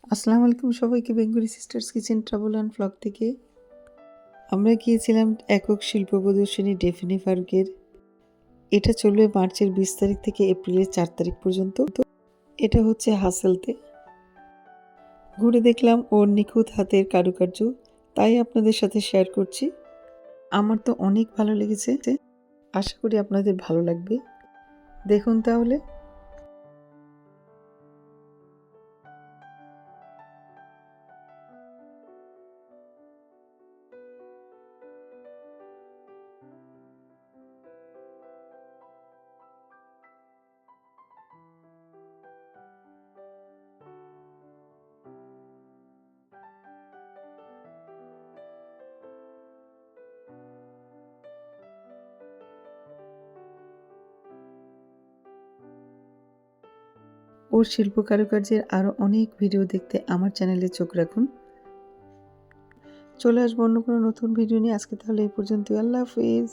আসসালামু আলাইকুম সবাইকে Bengali sisters kitchen travel and vlog থেকে। আমরা গিয়েছিলাম একক শিল্প প্রদর্শনী ডেফিনি ফারুকের। এটা চলবে মার্চের 20 তারিখ থেকে এপ্রিলের 4 তারিখ পর্যন্ত। এটা হচ্ছে হাসেলতে। ঘুরে দেখলাম ওর নিখুঁত হাতের কারুকার্য, তাই আপনাদের সাথে শেয়ার করছি। আমার তো অনেক ভালো লেগেছে, আশা করি আপনাদের ভালো লাগবে। দেখুন তাহলে। ওর শিল্প কারুকার্যের আরও অনেক ভিডিও দেখতে আমার চ্যানেলে চোখ রাখুন। চলে আসবো অন্য কোনো নতুন ভিডিও নিয়ে। আজকে তাহলে এই পর্যন্তই। আল্লাহ হাফেজ।